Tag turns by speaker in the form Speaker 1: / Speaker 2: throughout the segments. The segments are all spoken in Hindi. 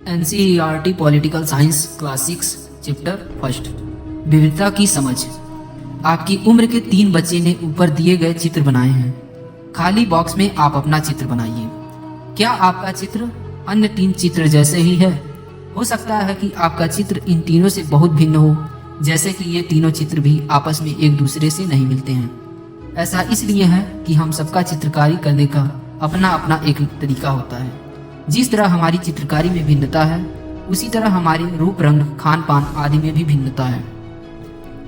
Speaker 1: NCERT political science class 6 chapter first विविधता की समझ। आपकी उम्र के 3 बच्चे ने ऊपर दिए गए चित्र बनाए हैं। खाली बॉक्स में आप अपना चित्र बनाइए। क्या आपका चित्र अन्य 3 चित्र जैसे ही है? हो सकता है कि आपका चित्र इन तीनों से बहुत भिन्न हो, जैसे कि ये तीनों चित्र भी आपस में एक दूसरे से नहीं मिलते हैं। ऐसा इसलिए है कि हम सबका चित्रकारी करने का अपना अपना एक तरीका होता है। जिस तरह हमारी चित्रकारी में भिन्नता है, उसी तरह हमारे रूप रंग, खान पान आदि में भी भिन्नता है।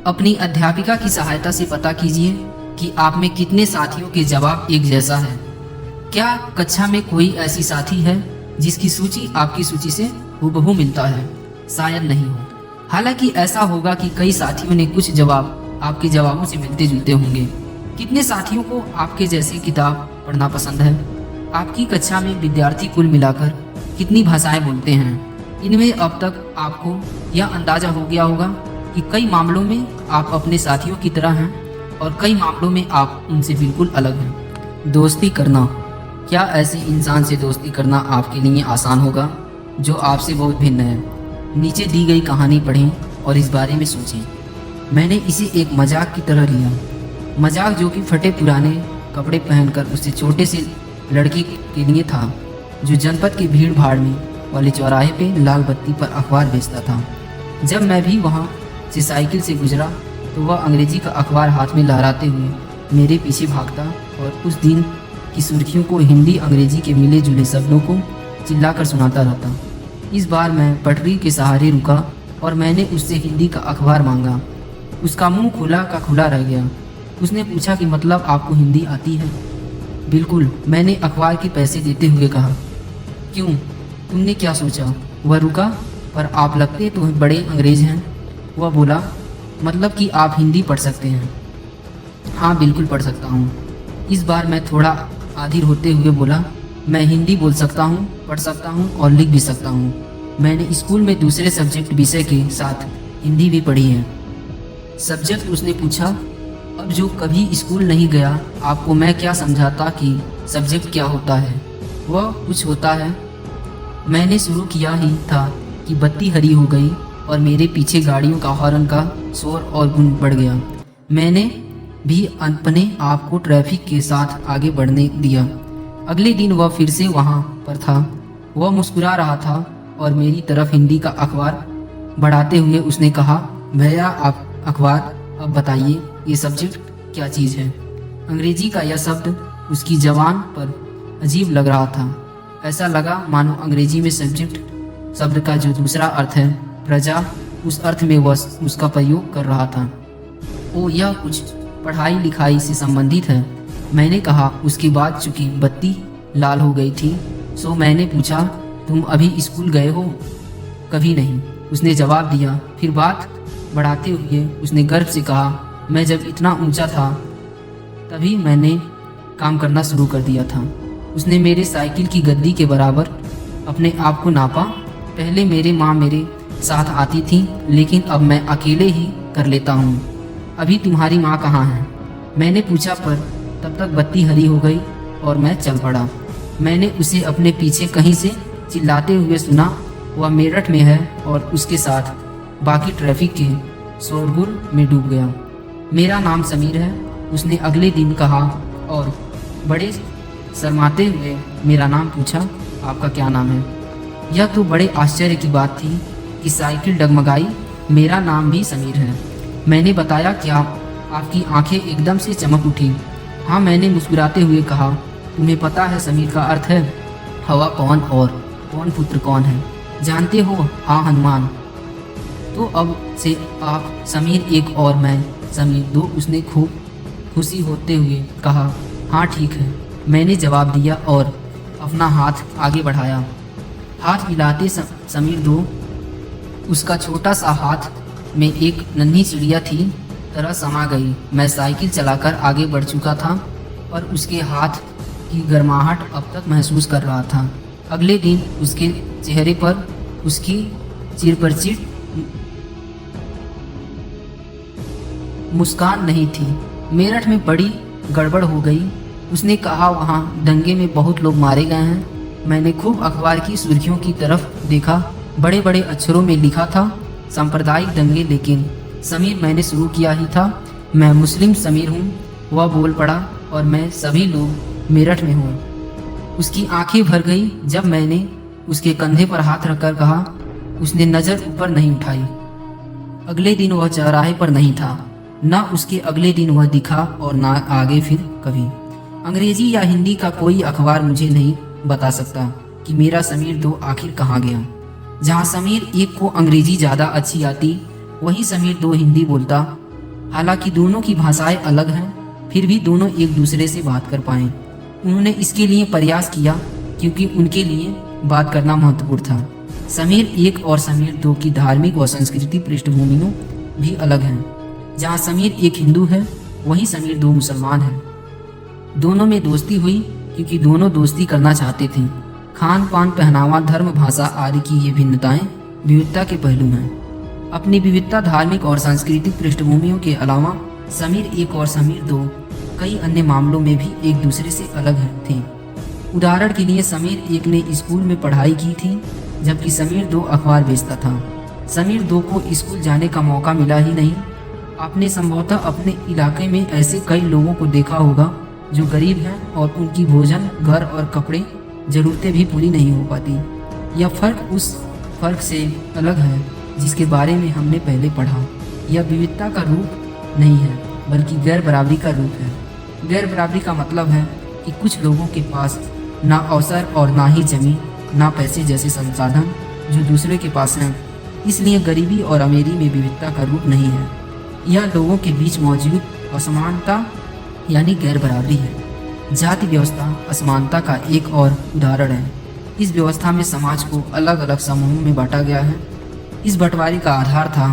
Speaker 1: अपनी अध्यापिका की सहायता से पता कीजिए कि आप में कितने साथियों के जवाब एक जैसा है। क्या कक्षा में कोई ऐसी साथी है जिसकी सूची आपकी सूची से हूबहू मिलता है? शायद नहीं हो। हालांकि ऐसा होगा कि कई साथियों ने कुछ जवाब आपके जवाबों से मिलते जुलते होंगे। कितने साथियों को आपके जैसी किताब पढ़ना पसंद है? आपकी कक्षा में विद्यार्थी कुल मिलाकर कितनी भाषाएं बोलते हैं? इनमें अब तक आपको यह अंदाजा हो गया होगा कि कई मामलों में आप अपने साथियों की तरह हैं और कई मामलों में आप उनसे बिल्कुल अलग हैं। दोस्ती करना। क्या ऐसे इंसान से दोस्ती करना आपके लिए आसान होगा जो आपसे बहुत भिन्न है? नीचे दी गई कहानी पढ़ें और इस बारे में सोचें। मैंने इसे एक मजाक की तरह लिया। मजाक जो कि फटे पुराने कपड़े पहनकर उससे छोटे से लड़के के लिए था, जो जनपद की भीड़ भाड़ में वाले चौराहे पे लाल बत्ती पर अखबार बेचता था। जब मैं भी वहाँ से साइकिल से गुजरा तो वह अंग्रेजी का अखबार हाथ में लहराते हुए मेरे पीछे भागता और उस दिन की सुर्खियों को हिंदी अंग्रेजी के मिले जुले शब्दों को चिल्लाकर सुनाता रहता। इस बार मैं पटरी के सहारे रुका और मैंने उससे हिंदी का अखबार मांगा। उसका मुंह खुला का खुला रह गया। उसने पूछा कि मतलब आपको हिंदी आती है? बिल्कुल, मैंने अखबार के पैसे देते हुए कहा। क्यों, तुमने क्या सोचा? वह रुका। पर आप लगते तो बड़े अंग्रेज हैं। वह बोला, मतलब कि आप हिंदी पढ़ सकते हैं? हाँ, बिल्कुल पढ़ सकता हूँ। इस बार मैं थोड़ा आधिर होते हुए बोला, मैं हिंदी बोल सकता हूँ, पढ़ सकता हूँ और लिख भी सकता हूँ। मैंने स्कूल में दूसरे सब्जेक्ट विषय के साथ हिंदी भी पढ़ी है। सब्जेक्ट? उसने पूछा। अब जो कभी स्कूल नहीं गया, आपको मैं क्या समझाता कि सब्जेक्ट क्या होता है? वह कुछ होता है। मैंने शुरू किया ही था कि बत्ती हरी हो गई और मेरे पीछे गाड़ियों का हॉर्न का शोर और गूंज बढ़ गया। मैंने भी अपने आप को ट्रैफिक के साथ आगे बढ़ने दिया। अगले दिन वह फिर से वहाँ पर था। वह मुस्कुरा रहा था और मेरी तरफ हिंदी का अखबार बढ़ाते हुए उसने कहा, भैया आप अखबार, अब बताइए ये सब्जेक्ट क्या चीज़ है? अंग्रेजी का यह शब्द उसकी ज़बान पर अजीब लग रहा था। ऐसा लगा मानो अंग्रेजी में सब्जेक्ट शब्द का जो दूसरा अर्थ है प्रजा, उस अर्थ में वह उसका प्रयोग कर रहा था। ओ, यह कुछ पढ़ाई लिखाई से संबंधित है, मैंने कहा। उसके बाद चूंकि बत्ती लाल हो गई थी, सो मैंने पूछा, तुम अभी स्कूल गए हो? कभी नहीं, उसने जवाब दिया। फिर बात बढ़ाते हुए उसने गर्व से कहा, मैं जब इतना ऊंचा था तभी मैंने काम करना शुरू कर दिया था। उसने मेरे साइकिल की गद्दी के बराबर अपने आप को नापा। पहले मेरे माँ मेरे साथ आती थी, लेकिन अब मैं अकेले ही कर लेता हूँ। अभी तुम्हारी माँ कहाँ है? मैंने पूछा, पर तब तक बत्ती हरी हो गई और मैं चल पड़ा। मैंने उसे अपने पीछे कहीं से चिल्लाते हुए सुना। वह मेरठ में है और उसके साथ बाकी ट्रैफिक के शोरगुल में डूब गया। मेरा नाम समीर है, उसने अगले दिन कहा और बड़े शर्माते हुए मेरा नाम पूछा। आपका क्या नाम है? यह तो बड़े आश्चर्य की बात थी कि साइकिल डगमगाई। मेरा नाम भी समीर है, मैंने बताया। क्या? आपकी आंखें एकदम से चमक उठी। हाँ, मैंने मुस्कुराते हुए कहा। तुम्हें पता है समीर का अर्थ है हवा कौन और पवन पुत्र कौन है? जानते हो? हाँ, हनुमान। तो अब से आप समीर एक और मैं समीर दो, उसने खूब खुशी होते हुए कहा। हाँ ठीक है, मैंने जवाब दिया और अपना हाथ आगे बढ़ाया। हाथ मिलाते समीर दो, उसका छोटा सा हाथ में एक नन्ही चिड़िया थी तरह समा गई। मैं साइकिल चलाकर आगे बढ़ चुका था और उसके हाथ की गर्माहट अब तक महसूस कर रहा था। अगले दिन उसके चेहरे पर उसकी चिरपरिचित मुस्कान नहीं थी। मेरठ में बड़ी गड़बड़ हो गई। उसने कहा, वहाँ दंगे में बहुत लोग मारे गए हैं। मैंने खूब अखबार की सुर्खियों की तरफ देखा। बड़े बड़े अक्षरों में लिखा था सांप्रदायिक दंगे, लेकिन समीर मैंने शुरू किया ही था। मैं मुस्लिम समीर हूँ। वह बोल पड़ा, और मैं सभी लोग मेरठ में हूँ। उसकी आंखें भर गई जब मैंने उसके कंधे पर हाथ रखकर कहा। उसने नज़र ऊपर नहीं उठाई। अगले दिन वह चौराहे पर नहीं था, न उसके अगले दिन वह दिखा और न आगे फिर कभी। अंग्रेजी या हिंदी का कोई अखबार मुझे नहीं बता सकता कि मेरा समीर दो आखिर कहाँ गया। जहाँ समीर एक को अंग्रेजी ज़्यादा अच्छी आती, वहीं समीर दो हिंदी बोलता। हालांकि दोनों की भाषाएं अलग हैं, फिर भी दोनों एक दूसरे से बात कर पाए। उन्होंने इसके लिए प्रयास किया क्योंकि उनके लिए बात करना महत्वपूर्ण था। समीर एक और समीर दो की धार्मिक व संस्कृति पृष्ठभूमियों भी अलग हैं। जहाँ समीर एक हिंदू है, वहीं समीर दो मुसलमान हैं। दोनों में दोस्ती हुई क्योंकि दोनों दोस्ती करना चाहते थे। खान पान, पहनावा, धर्म, भाषा आदि की ये भिन्नताएं विविधता के पहलू हैं। अपनी विविधता, धार्मिक और सांस्कृतिक पृष्ठभूमियों के अलावा समीर एक और समीर दो कई अन्य मामलों में भी एक दूसरे से अलग थे। उदाहरण के लिए समीर एक ने स्कूल में पढ़ाई की थी, जबकि समीर दो अखबार बेचता था। समीर दो को स्कूल जाने का मौका मिला ही नहीं। आपने संभवतः अपने इलाके में ऐसे कई लोगों को देखा होगा जो गरीब हैं और उनकी भोजन, घर और कपड़े ज़रूरतें भी पूरी नहीं हो पाती। यह फ़र्क उस फ़र्क से अलग है जिसके बारे में हमने पहले पढ़ा। यह विविधता का रूप नहीं है, बल्कि गैर बराबरी का रूप है। गैर बराबरी का मतलब है कि कुछ लोगों के पास ना अवसर और ना ही ज़मीन, ना पैसे जैसे संसाधन जो दूसरे के पास हैं। इसलिए गरीबी और अमीरी में विविधता का रूप नहीं है, यह लोगों के बीच मौजूद असमानता यानी गैर बराबरी है। जाति व्यवस्था असमानता का एक और उदाहरण है। इस व्यवस्था में समाज को अलग अलग समूहों में बांटा गया है। इस बंटवारे का आधार था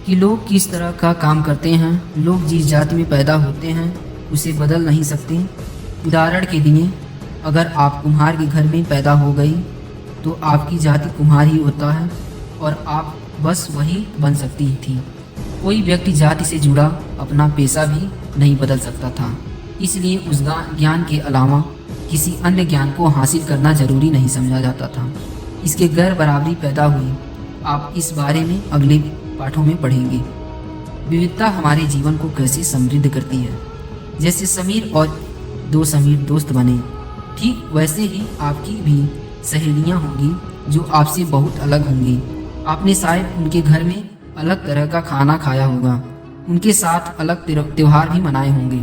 Speaker 1: कि लोग किस तरह का काम करते हैं। लोग जिस जाति में पैदा होते हैं उसे बदल नहीं सकते। उदाहरण के लिए, अगर आप कुम्हार के घर में पैदा हो गई तो आपकी जाति कुम्हार ही होता है और आप बस वही बन सकती थी। कोई व्यक्ति जाति से जुड़ा अपना पेशा भी नहीं बदल सकता था। इसलिए उस ज्ञान के अलावा किसी अन्य ज्ञान को हासिल करना जरूरी नहीं समझा जाता था। इसके गैर बराबरी पैदा हुई। आप इस बारे में अगले पाठों में पढ़ेंगे। विविधता हमारे जीवन को कैसे समृद्ध करती है। जैसे समीर और दो समीर दोस्त बने, ठीक वैसे ही आपकी भी सहेलियां होंगी जो आपसे बहुत अलग होंगी। आपने शायद उनके घर में अलग तरह का खाना खाया होगा, उनके साथ अलग त्यौहार भी मनाए होंगे,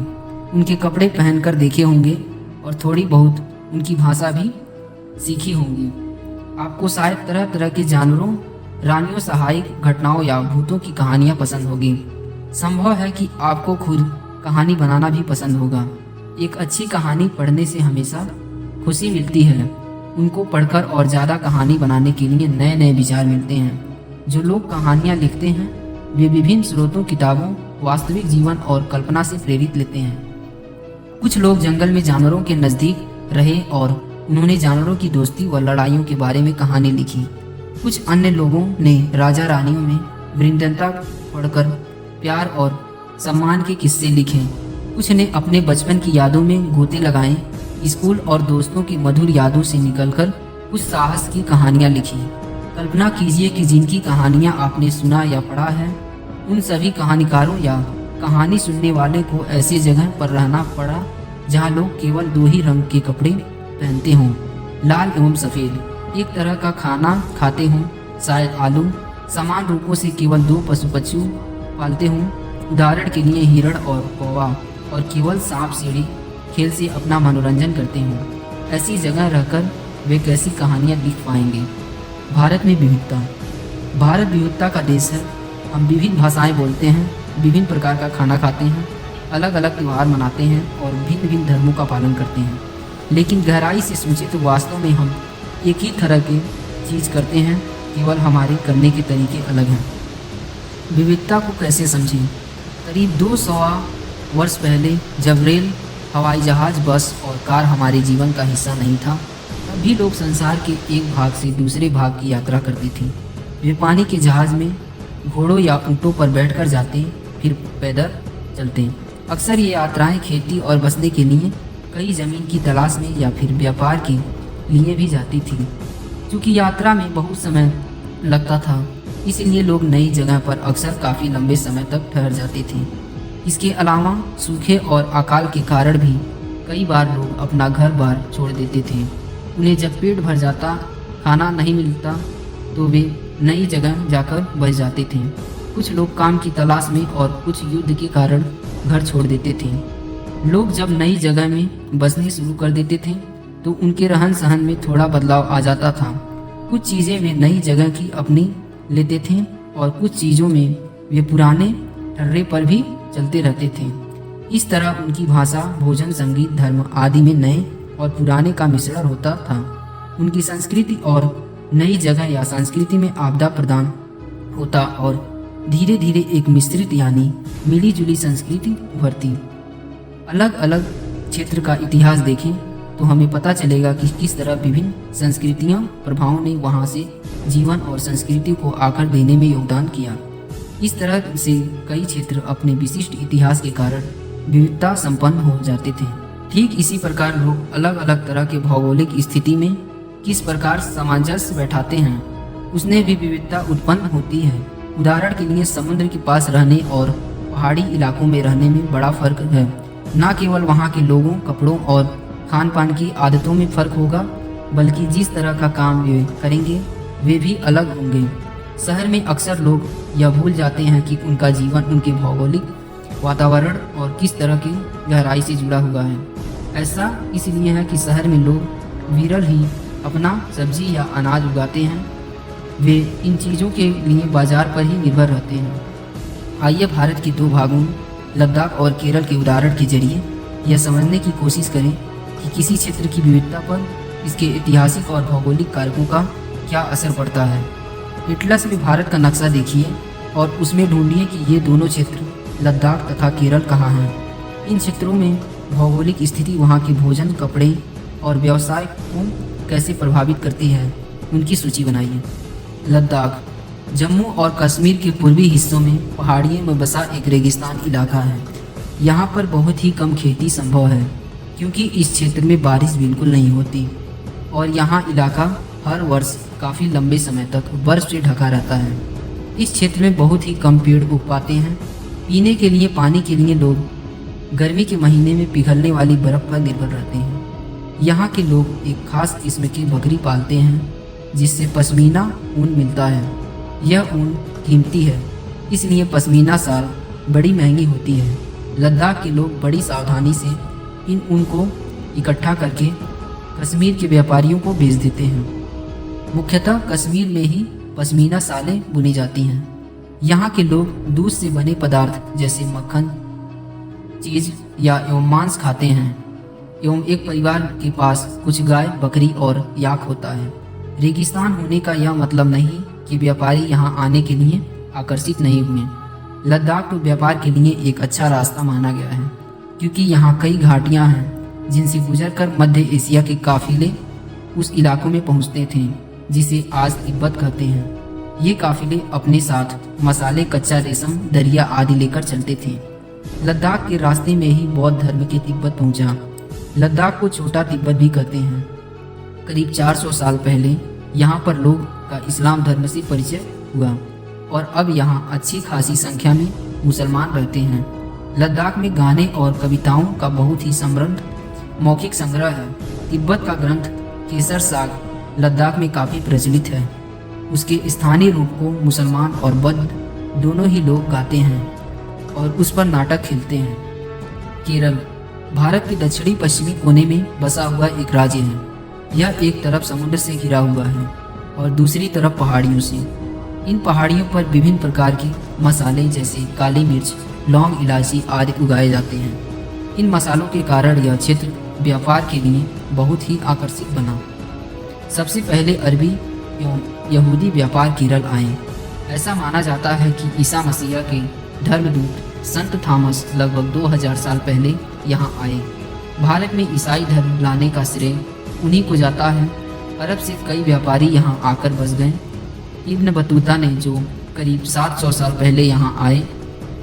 Speaker 1: उनके कपड़े पहनकर देखे होंगे और थोड़ी बहुत उनकी भाषा भी सीखी होंगी। आपको शायद तरह तरह के जानवरों, रानियों, सहायक घटनाओं या भूतों की कहानियाँ पसंद होगी। संभव है कि आपको खुद कहानी बनाना भी पसंद होगा। एक अच्छी कहानी पढ़ने से हमेशा खुशी मिलती है। उनको पढ़कर और ज़्यादा कहानी बनाने के लिए नए नए विचार मिलते हैं। जो लोग कहानियाँ लिखते हैं वे विभिन्न स्रोतों, किताबों, वास्तविक जीवन और कल्पना से प्रेरित लेते हैं। कुछ लोग जंगल में जानवरों के नज़दीक रहे और उन्होंने जानवरों की दोस्ती व लड़ाइयों के बारे में कहानी लिखी। कुछ अन्य लोगों ने राजा रानियों में वृंदता पढ़कर प्यार और सम्मान के किस्से लिखे। कुछ ने अपने बचपन की यादों में गोते लगाए। स्कूल और दोस्तों की मधुर यादों से निकलकर कुछ साहस की कहानियाँ लिखी। कल्पना कीजिए कि जिनकी कहानियाँ आपने सुना या पढ़ा है, उन सभी कहानीकारों या कहानी सुनने वाले को ऐसी जगह पर रहना पड़ा जहाँ लोग केवल दो ही रंग के कपड़े पहनते हों, लाल एवं सफ़ेद। एक तरह का खाना खाते हों, शायद आलू। समान रूपों से केवल दो पशु पालते हों, उदाहरण के लिए हिरण और कौवा, और केवल सांप सीढ़ी खेल से अपना मनोरंजन करते हों। ऐसी जगह रहकर वे कैसी कहानियाँ लिख पाएंगे। भारत में विविधता। भारत विविधता का देश है। हम विभिन्न भाषाएं बोलते हैं, विभिन्न प्रकार का खाना खाते हैं, अलग अलग त्यौहार मनाते हैं और भिन्न भिन्न धर्मों का पालन करते हैं। लेकिन गहराई से सोचें तो वास्तव में हम एक ही तरह की चीज़ करते हैं, केवल हमारे करने के तरीके अलग हैं। विविधता को कैसे समझें? करीब 200 वर्ष पहले जब रेल, हवाई जहाज़, बस और कार हमारे जीवन का हिस्सा नहीं था, तब भी लोग संसार के एक भाग से दूसरे भाग की यात्रा करते थे। वे पानी के जहाज़ में घोड़ों या ऊँटों पर बैठकर जाते, फिर पैदल चलते। अक्सर ये यात्राएं खेती और बसने के लिए, कई ज़मीन की तलाश में या फिर व्यापार के लिए भी जाती थी। क्योंकि यात्रा में बहुत समय लगता था, इसलिए लोग नई जगह पर अक्सर काफ़ी लंबे समय तक ठहर जाते थे। इसके अलावा सूखे और अकाल के कारण भी कई बार लोग अपना घर बार छोड़ देते थे। उन्हें जब पेट भर जाता, खाना नहीं मिलता, तो वे नई जगह जाकर बस जाते थे। कुछ लोग काम की तलाश में और कुछ युद्ध के कारण घर छोड़ देते थे। लोग जब नई जगह में बसने शुरू कर देते थे तो उनके रहन सहन में थोड़ा बदलाव आ जाता था। कुछ चीज़ें वे नई जगह की अपनी लेते थे और कुछ चीज़ों में वे पुराने ठर्रे पर भी चलते रहते थे। इस तरह उनकी भाषा, भोजन, संगीत, धर्म आदि में नए और पुराने का मिश्रण होता था। उनकी संस्कृति और नई जगह या संस्कृति में आपदा प्रदान होता और धीरे धीरे एक मिश्रित यानी मिली जुली संस्कृति उभरती। अलग अलग क्षेत्र का इतिहास देखें तो हमें पता चलेगा कि किस तरह विभिन्न संस्कृतियां प्रभावों ने वहां से जीवन और संस्कृति को आकार देने में योगदान किया। इस तरह से कई क्षेत्र अपने विशिष्ट इतिहास के कारण विविधता संपन्न हो जाते थे। ठीक इसी प्रकार लोग अलग अलग तरह के भौगोलिक स्थिति में किस प्रकार सामंजस्य बैठाते हैं, उसने भी विविधता उत्पन्न होती है। उदाहरण के लिए समुद्र के पास रहने और पहाड़ी इलाकों में रहने में बड़ा फर्क है। न केवल वहाँ के लोगों, कपड़ों और खान पान की आदतों में फर्क होगा, बल्कि जिस तरह का काम वे करेंगे वे भी अलग होंगे। शहर में अक्सर लोग यह भूल जाते हैं कि उनका जीवन उनके भौगोलिक वातावरण और किस तरह की गहराई से जुड़ा हुआ है। ऐसा इसलिए है कि शहर में लोग विरल ही अपना सब्जी या अनाज उगाते हैं। वे इन चीज़ों के लिए बाजार पर ही निर्भर रहते हैं। आइए भारत के दो भागों लद्दाख और केरल के उदाहरण के जरिए यह समझने की कोशिश करें कि किसी क्षेत्र की विविधता पर इसके ऐतिहासिक और भौगोलिक कारकों का क्या असर पड़ता है। एटलस में भारत का नक्शा देखिए और उसमें ढूंढिए कि ये दोनों क्षेत्र लद्दाख तथा केरल कहाँ हैं। इन क्षेत्रों में भौगोलिक स्थिति वहाँ के भोजन, कपड़े और व्यवसाय को कैसे प्रभावित करती है, उनकी सूची बनाइए। लद्दाख जम्मू और कश्मीर के पूर्वी हिस्सों में पहाड़ियों में बसा एक रेगिस्तान इलाका है। यहाँ पर बहुत ही कम खेती संभव है क्योंकि इस क्षेत्र में बारिश बिल्कुल नहीं होती और यहाँ इलाका हर वर्ष काफ़ी लंबे समय तक बर्फ से ढका रहता है। इस क्षेत्र में बहुत ही कम पेड़ उग पाते हैं। पीने के लिए पानी के लिए लोग गर्मी के महीने में पिघलने वाली बर्फ़ पर निर्भर रहते हैं। यहाँ के लोग एक खास किस्म की बकरी पालते हैं जिससे पश्मीना ऊन मिलता है। यह ऊन कीमती है, इसलिए पश्मीना शाल बड़ी महंगी होती है। लद्दाख के लोग बड़ी सावधानी से इन ऊन को इकट्ठा करके कश्मीर के व्यापारियों को बेच देते हैं। मुख्यतः कश्मीर में ही पश्मीना शालें बुनी जाती हैं। यहाँ के लोग दूध से बने पदार्थ जैसे मक्खन, चीज़ या एवं मांस खाते हैं एवं एक परिवार के पास कुछ गाय, बकरी और याक होता है। रेगिस्तान होने का यह मतलब नहीं कि व्यापारी यहाँ आने के लिए आकर्षित नहीं हुए। लद्दाख तो व्यापार के लिए एक अच्छा रास्ता माना गया है क्योंकि यहाँ कई घाटियाँ हैं जिनसे गुजरकर मध्य एशिया के काफिले उस इलाकों में पहुँचते थे जिसे आज तिब्बत कहते हैं। ये काफिले अपने साथ मसाले, कच्चा रेशम, दरिया आदि लेकर चलते थे। लद्दाख के रास्ते में ही बौद्ध धर्म के तिब्बत पहुँचा। लद्दाख को छोटा तिब्बत भी कहते हैं। करीब 400 साल पहले यहाँ पर लोग का इस्लाम धर्म से परिचय हुआ और अब यहाँ अच्छी खासी संख्या में मुसलमान रहते हैं। लद्दाख में गाने और कविताओं का बहुत ही समृद्ध मौखिक संग्रह है। तिब्बत का ग्रंथ केसर साग लद्दाख में काफ़ी प्रचलित है। उसके स्थानीय रूप को मुसलमान और बौद्ध दोनों ही लोग गाते हैं और उस पर नाटक खेलते हैं। केरल भारत के दक्षिणी पश्चिमी कोने में बसा हुआ एक राज्य है। यह एक तरफ समुद्र से घिरा हुआ है और दूसरी तरफ पहाड़ियों से। इन पहाड़ियों पर विभिन्न प्रकार के मसाले जैसे काली मिर्च, लौंग, इलायची आदि उगाए जाते हैं। इन मसालों के कारण यह क्षेत्र व्यापार के लिए बहुत ही आकर्षित बना। सबसे पहले अरबी एवं यहूदी व्यापार केरल आए। ऐसा माना जाता है कि ईसा मसीह के धर्मदूत संत थॉमस लगभग 2000 साल पहले यहाँ आए। भारत में ईसाई धर्म लाने का श्रेय उन्हीं को जाता है। अरब से कई व्यापारी यहाँ आकर बस गए। इब्न बतूता ने जो करीब 700 साल पहले यहाँ आए,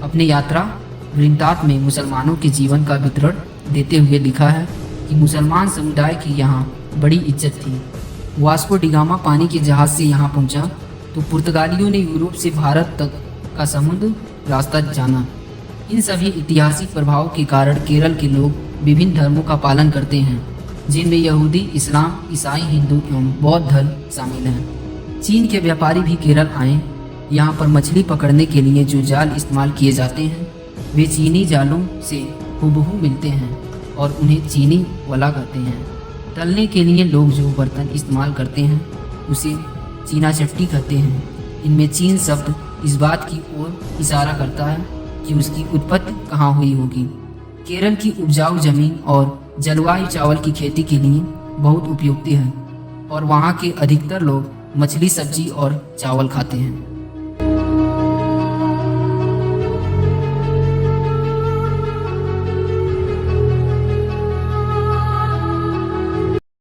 Speaker 1: अपने यात्रा वृंतांत में मुसलमानों के जीवन का विवरण देते हुए लिखा है कि मुसलमान समुदाय की यहाँ बड़ी इज्जत थी। वास्को डिगामा पानी के जहाज से यहाँ पहुँचा तो पुर्तगालियों ने यूरोप से भारत तक का समुद्र रास्ता जाना। इन सभी ऐतिहासिक प्रभावों के कारण केरल के लोग विभिन्न धर्मों का पालन करते हैं, जिनमें यहूदी, इस्लाम, ईसाई, हिंदू एवं बौद्ध धर्म शामिल हैं। चीन के व्यापारी भी केरल आए। यहाँ पर मछली पकड़ने के लिए जो जाल इस्तेमाल किए जाते हैं वे चीनी जालों से हूबहू मिलते हैं और उन्हें चीनी वला कहते हैं। तलने के लिए लोग जो बर्तन इस्तेमाल करते हैं उसे चीना चट्टी कहते हैं। इनमें चीन शब्द इस बात की ओर इशारा करता है कि उसकी उत्पत्ति कहाँ हुई होगी। केरल की उपजाऊ जमीन और जलवायु चावल की खेती के लिए बहुत उपयुक्त है और वहाँ के अधिकतर लोग मछली, सब्जी और चावल खाते हैं।